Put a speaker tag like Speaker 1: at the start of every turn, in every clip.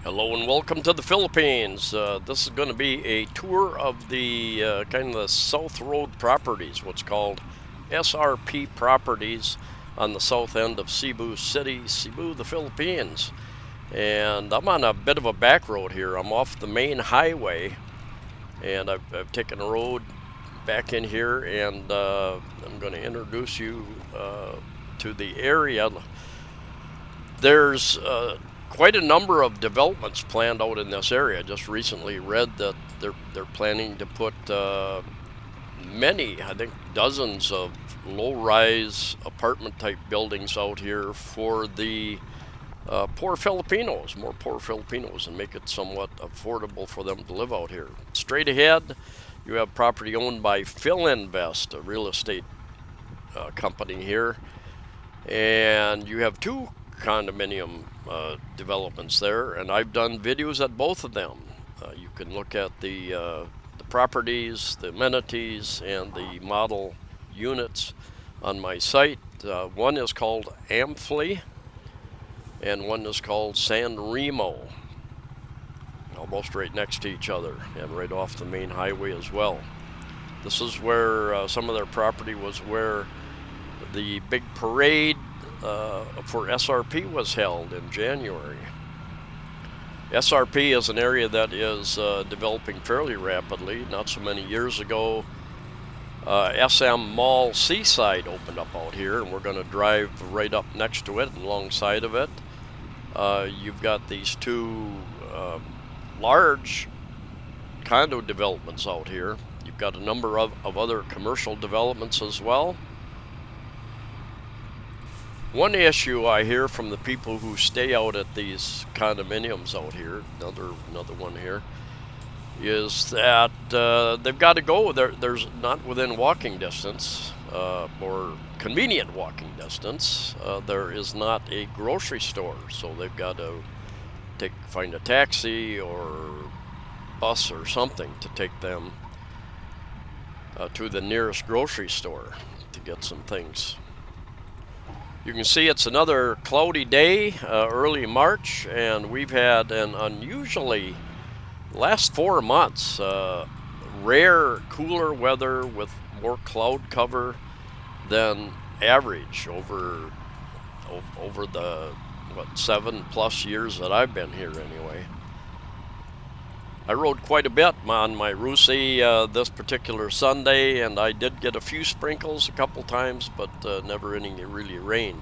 Speaker 1: Hello and welcome to the Philippines. This is going to be a tour of the kind of the South Road Properties, what's called SRP Properties on the south end of Cebu City, Cebu, the Philippines. And I'm on a bit of a back road here. I'm off the main highway, and I've taken a road back in here, and I'm going to introduce you to the area. There's quite a number of developments planned out in this area. Just recently read that they're planning to put many, I think dozens of low-rise apartment-type buildings out here for the more poor Filipinos, and make it somewhat affordable for them to live out here. Straight ahead, you have property owned by Filinvest, a real estate company here, and you have two condominium developments there, and I've done videos at both of them. You can look at the properties, the amenities, and the model units on my site. One is called Amalfi, and one is called San Remo, almost right next to each other, and right off the main highway as well. This is where some of their property was where the big parade for SRP was held in January. SRP is an area that is developing fairly rapidly. Not so many years ago, SM Mall Seaside opened up out here, and we're going to drive right up next to it and alongside of it. You've got these two large condo developments out here. You've got a number of other commercial developments as well. One issue I hear from the people who stay out at these condominiums out here, another one here, is that they've got to go. There's not within walking distance or convenient walking distance. There is not a grocery store, so they've got to find a taxi or bus or something to take them to the nearest grocery store to get some things. You can see it's another cloudy day, early March, and we've had an unusually last 4 months rare cooler weather with more cloud cover than average over the 7+ years that I've been here anyway. I rode quite a bit on my Rusi this particular Sunday, and I did get a few sprinkles a couple times, but never any really rain.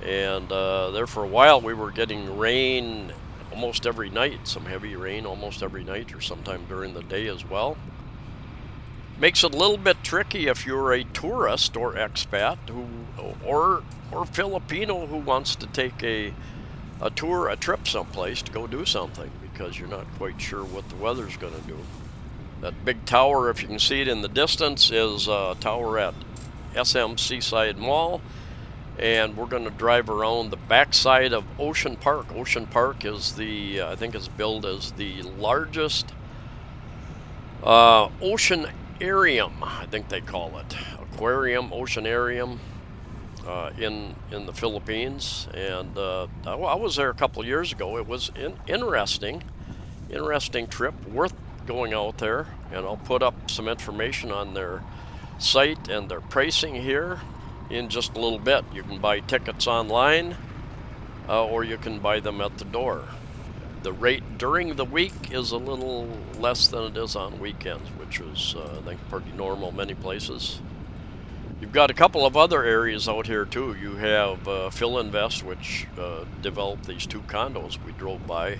Speaker 1: And there for a while we were getting rain almost every night, some heavy rain almost every night, or sometime during the day as well. Makes it a little bit tricky if you're a tourist or expat or Filipino who wants to take a trip someplace to go do something, because you're not quite sure what the weather's going to do. That big tower, if you can see it in the distance, is a tower at SM Seaside Mall, and we're going to drive around the backside of Ocean Park. Ocean Park is I think it's billed as the largest oceanarium, I think they call it, oceanarium in the Philippines. And I was there a couple years ago. It was interesting trip, worth going out there, and I'll put up some information on their site and their pricing here in just a little bit. You can buy tickets online or you can buy them at the door. The rate during the week is a little less than it is on weekends, which is I think pretty normal many places. You've got a couple of other areas out here too. You have Filinvest, which developed these two condos we drove by.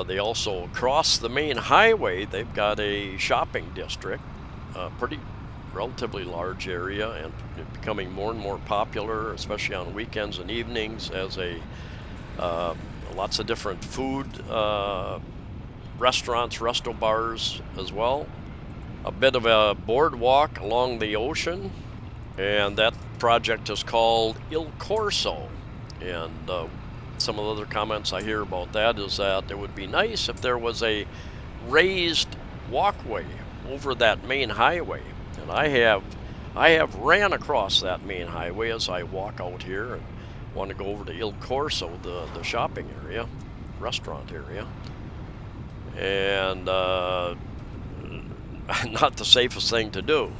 Speaker 1: They also, across the main highway, they've got a shopping district, pretty relatively large area, and becoming more and more popular, especially on weekends and evenings, as lots of different food restaurants, resto bars as well. A bit of a boardwalk along the ocean, and that project is called Il Corso. And some of the other comments I hear about that is that it would be nice if there was a raised walkway over that main highway. And I have ran across that main highway as I walk out here and want to go over to Il Corso, the shopping area. restaurant area, and not the safest thing to do.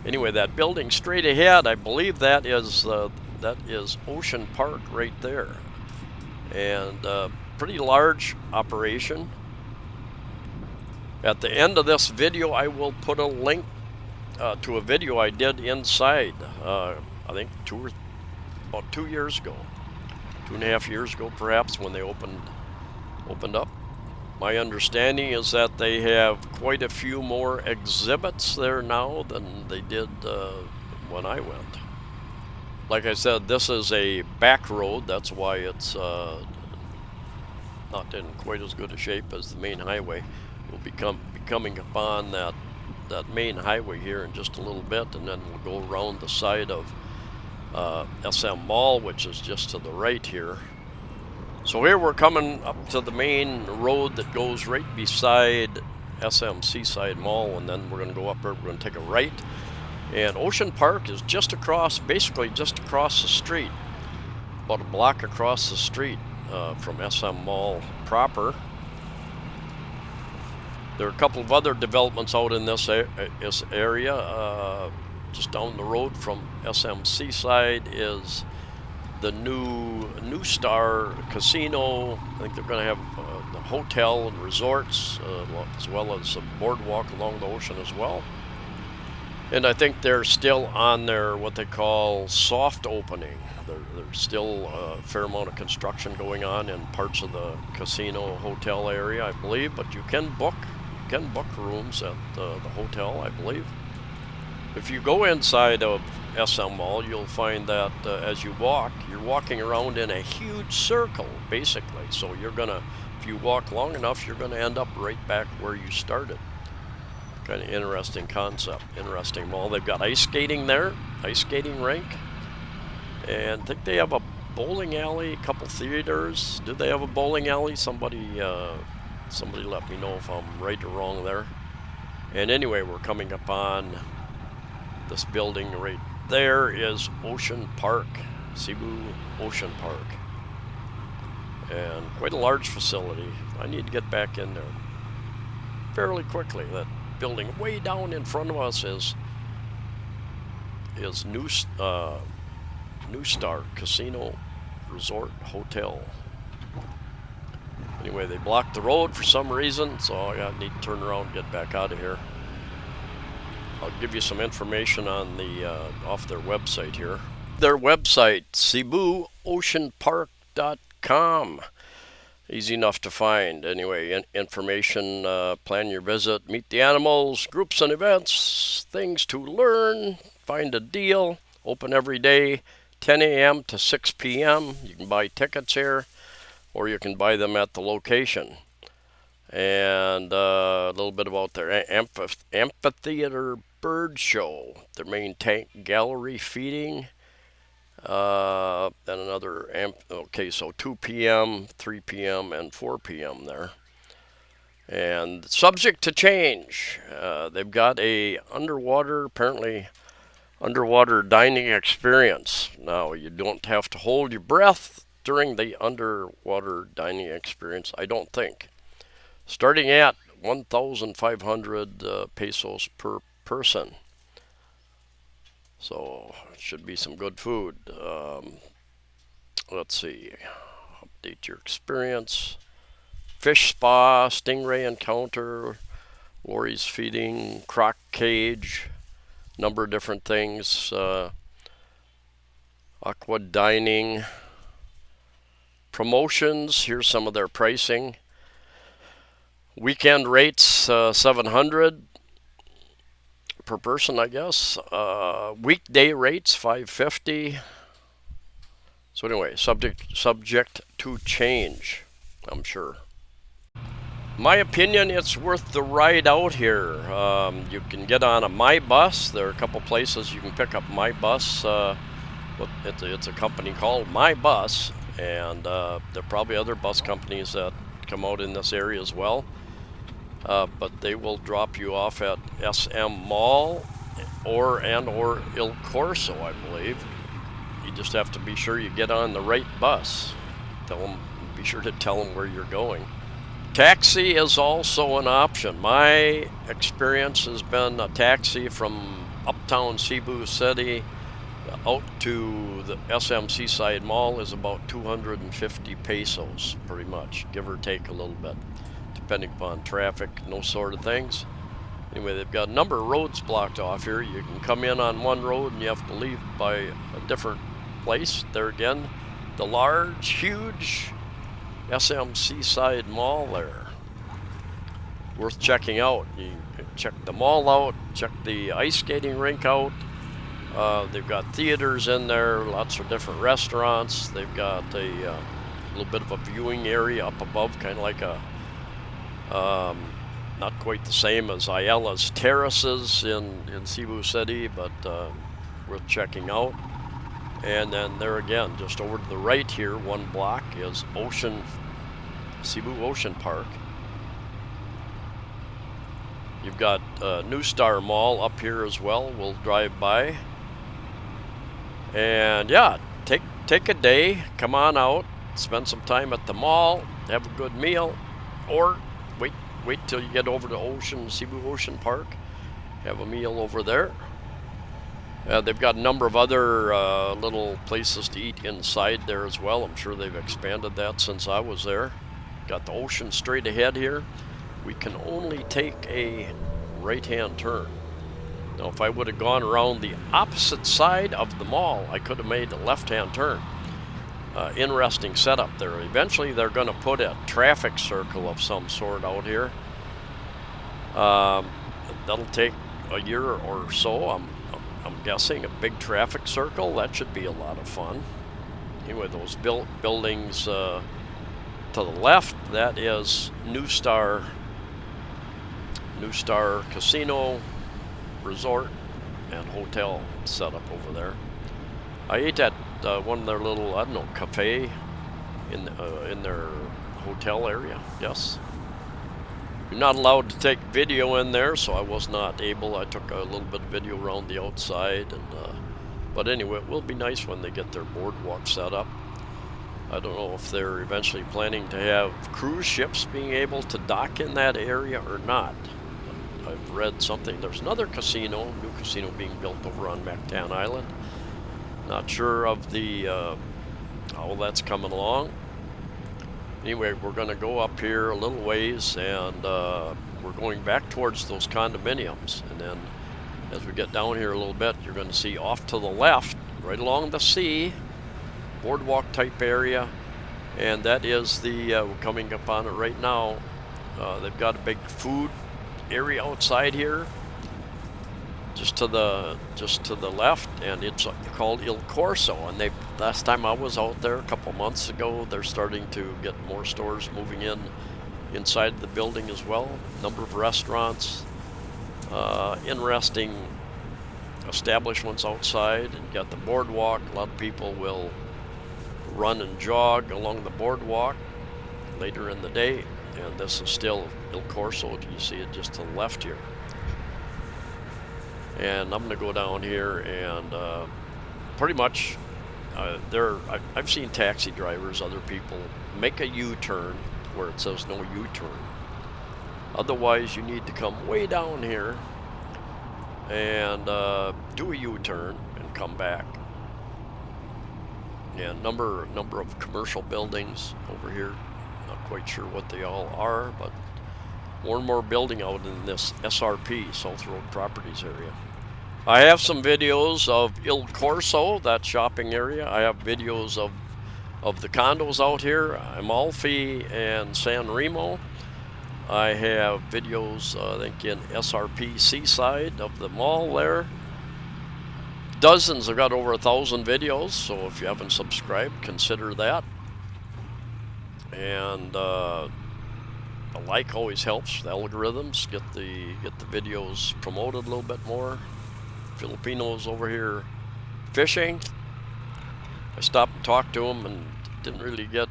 Speaker 1: Anyway, that building straight ahead, I believe that is Ocean Park right there, and pretty large operation. At the end of this video, I will put a link to a video I did inside. I think about 2 years ago, 2.5 years ago, perhaps, when they opened up. My understanding is that they have quite a few more exhibits there now than they did when I went. Like I said, this is a back road. That's why it's not in quite as good a shape as the main highway. We'll be coming upon that main highway here in just a little bit, and then we'll go around the side of SM Mall, which is just to the right here. So here we're coming up to the main road that goes right beside SM Seaside Mall, and then we're going to go up there, we're going to take a right. And Ocean Park is just across, basically just across the street, about a block across the street from SM Mall proper. There are a couple of other developments out in this area. Just down the road from SM Seaside is the new NuStar Casino. I think they're going to have the hotel and resorts, as well as a boardwalk along the ocean as well. And I think they're still on their what they call soft opening. There's still a fair amount of construction going on in parts of the casino hotel area, I believe. But you can book rooms at the hotel, I believe. If you go inside of SM Mall, you'll find that as you walk, you're walking around in a huge circle, basically. So if you walk long enough, you're gonna end up right back where you started. Kind of interesting concept, interesting mall. They've got ice skating there, ice skating rink, and I think they have a bowling alley, a couple theaters. Do they have a bowling alley? Somebody let me know if I'm right or wrong there. And anyway, we're coming upon this building right there is Ocean Park, Cebu Ocean Park, and quite a large facility. I need to get back in there fairly quickly. That building way down in front of us is NuStar Casino Resort Hotel. Anyway, they blocked the road for some reason, so I need to turn around and get back out of here. I'll give you some information on off their website here. Their website, CebuOceanPark.com. Easy enough to find. Anyway, information, plan your visit, meet the animals, groups and events, things to learn, find a deal. Open every day, 10 a.m. to 6 p.m. You can buy tickets here, or you can buy them at the location. And a little bit about their amphitheater bird show, their main tank gallery feeding, and another okay, so 2 p.m., 3 p.m., and 4 p.m. there. And subject to change, they've got a apparently underwater dining experience. Now, you don't have to hold your breath during the underwater dining experience, I don't think. Starting at 1,500 pesos per person. So it should be some good food. Let's see. Update your experience. Fish spa, stingray encounter, Lori's feeding, croc cage, number of different things. Aqua dining. Promotions, here's some of their pricing. Weekend rates, 700 per person, I guess. Weekday rates, 550. So anyway, subject to change, I'm sure. My opinion, it's worth the ride out here. You can get on a My Bus. There are a couple places you can pick up My Bus. It's a company called My Bus, and there are probably other bus companies that come out in this area as well. But they will drop you off at SM Mall or Il Corso, I believe. You just have to be sure you get on the right bus. Tell them, be be sure to tell them where you're going. Taxi is also an option. My experience has been a taxi from uptown Cebu City out to the Seaside Mall is about 250 pesos, pretty much, give or take a little bit, depending upon traffic and those sort of things. Anyway, they've got a number of roads blocked off here. You can come in on one road and you have to leave by a different place. There again, the large, huge Seaside Mall there. Worth checking out. You can check the mall out, check the ice skating rink out. They've got theaters in there, lots of different restaurants. They've got a little bit of a viewing area up above, kind of like a, not quite the same as Ayala's Terraces in Cebu City, but worth checking out. And then there again, just over to the right here, one block is Cebu Ocean Park. You've got NuStar Mall up here as well. We'll drive by. And yeah, take a day, come on out, spend some time at the mall, have a good meal, or wait till you get over to Cebu Ocean Park, have a meal over there. They've got a number of other little places to eat inside there as well. I'm sure they've expanded that since I was there. Got the ocean straight ahead here. We can only take a right-hand turn. Now, if I would have gone around the opposite side of the mall, I could have made a left-hand turn. Interesting setup there. Eventually, they're going to put a traffic circle of some sort out here. That'll take a year or so. I'm guessing a big traffic circle. That should be a lot of fun. Anyway, those buildings to the left, that is NuStar Casino Resort and Hotel setup over there. I ate at one of their little, I don't know, cafe in their hotel area. Yes. You're not allowed to take video in there, so I was not able. I took a little bit of video around the outside, and but anyway, it will be nice when they get their boardwalk set up. I don't know if they're eventually planning to have cruise ships being able to dock in that area or not. I've read something. There's another casino, new casino being built over on Mactan Island. Not sure of the how that's coming along. Anyway, we're going to go up here a little ways, and we're going back towards those condominiums. And then as we get down here a little bit, you're going to see off to the left, right along the sea, boardwalk type area, and that is the we're coming up on it right now. They've got a big food area outside here, just to the left, and it's called Il Corso. And last time I was out there a couple months ago, they're starting to get more stores moving inside the building as well. Number of restaurants, interesting establishments outside, and you got the boardwalk. A lot of people will run and jog along the boardwalk later in the day, and this is still Il Corso. You see it just to the left here. And I'm going to go down here, and pretty much I've seen taxi drivers, other people, make a U-turn where it says no U-turn. Otherwise, you need to come way down here and do a U-turn and come back. And number of commercial buildings over here. Not quite sure what they all are, but more and more building out in this SRP, South Road Properties area. I have some videos of Il Corso, that shopping area. I have videos of the condos out here, Amalfi and San Remo. I have videos, I think, in SRP Seaside of the mall there. Dozens. I've got over 1,000 videos, so if you haven't subscribed, consider that. And a like always helps. The algorithms get the videos promoted a little bit more. Filipinos over here fishing. I stopped and talked to them and didn't really get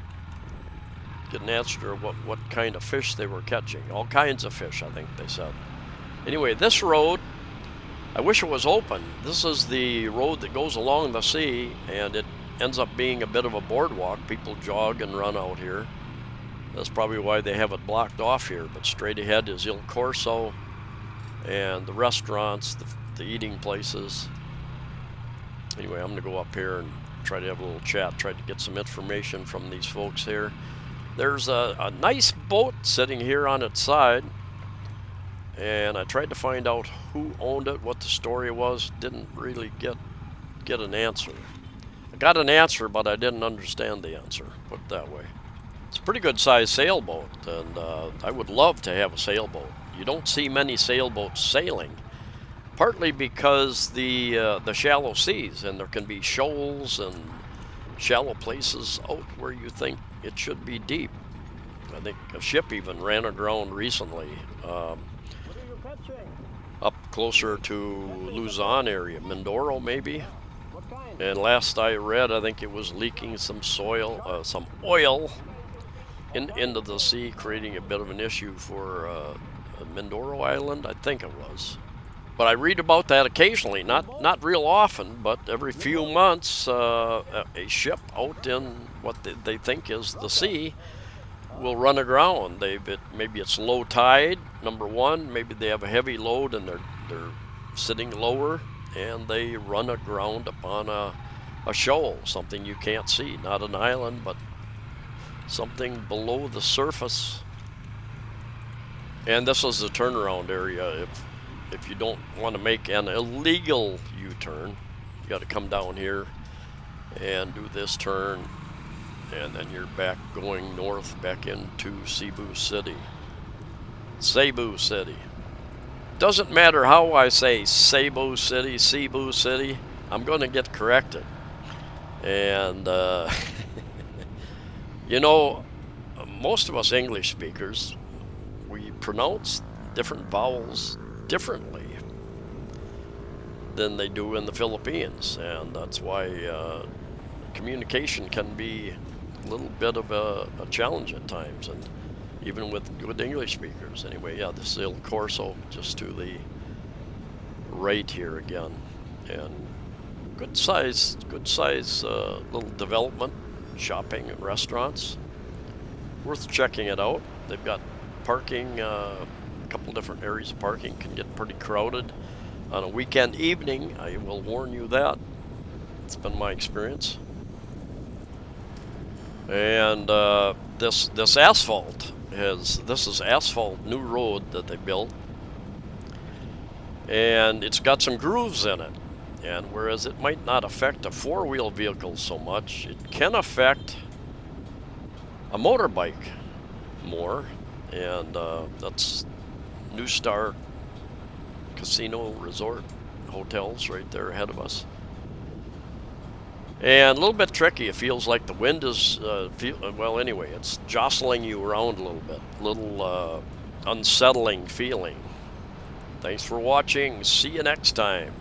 Speaker 1: an answer to what kind of fish they were catching. All kinds of fish, I think they said. Anyway, this road, I wish it was open. This is the road that goes along the sea, and it ends up being a bit of a boardwalk. People jog and run out here. That's probably why they have it blocked off here, but straight ahead is Il Corso and the restaurants, the eating places. Anyway, I'm going to go up here and try to have a little chat, try to get some information from these folks here. There's a nice boat sitting here on its side, and I tried to find out who owned it, what the story was. Didn't really get an answer. I got an answer, but I didn't understand the answer, put it that way. It's a pretty good sized sailboat, and I would love to have a sailboat. You don't see many sailboats sailing, partly because the shallow seas, and there can be shoals and shallow places out where you think it should be deep. I think a ship even ran aground recently, up closer to Luzon area, Mindoro maybe. And last I read, I think it was leaking some oil into the sea, creating a bit of an issue for Mindoro Island, I think it was. But I read about that occasionally, not real often, but every few months, a ship out in what they think is the sea will run aground. Maybe it's low tide, number one. Maybe they have a heavy load and they're sitting lower, and they run aground upon a shoal, something you can't see, not an island, but something below the surface. And this is the turnaround area. If you don't want to make an illegal U-turn, you got to come down here and do this turn, and then you're back going north back into Cebu City. Cebu City. Doesn't matter how I say Cebu City, I'm going to get corrected. And you know, most of us English speakers, we pronounce different vowels differently than they do in the Philippines, and that's why communication can be a little bit of a challenge at times, and even with English speakers. Anyway, yeah, this is Il Corso, just to the right here again, and good size little development, shopping and restaurants. Worth checking it out. They've got parking, a couple different areas of parking. Can get pretty crowded on a weekend evening. I will warn you that. It's been my experience. And this asphalt this is asphalt, new road that they built, and it's got some grooves in it. And whereas it might not affect a four-wheel vehicle so much, it can affect a motorbike more. And that's NuStar Casino Resort Hotels right there ahead of us. And a little bit tricky. It feels like the wind is, well, anyway, it's jostling you around a little bit. Little unsettling feeling. Thanks for watching. See you next time.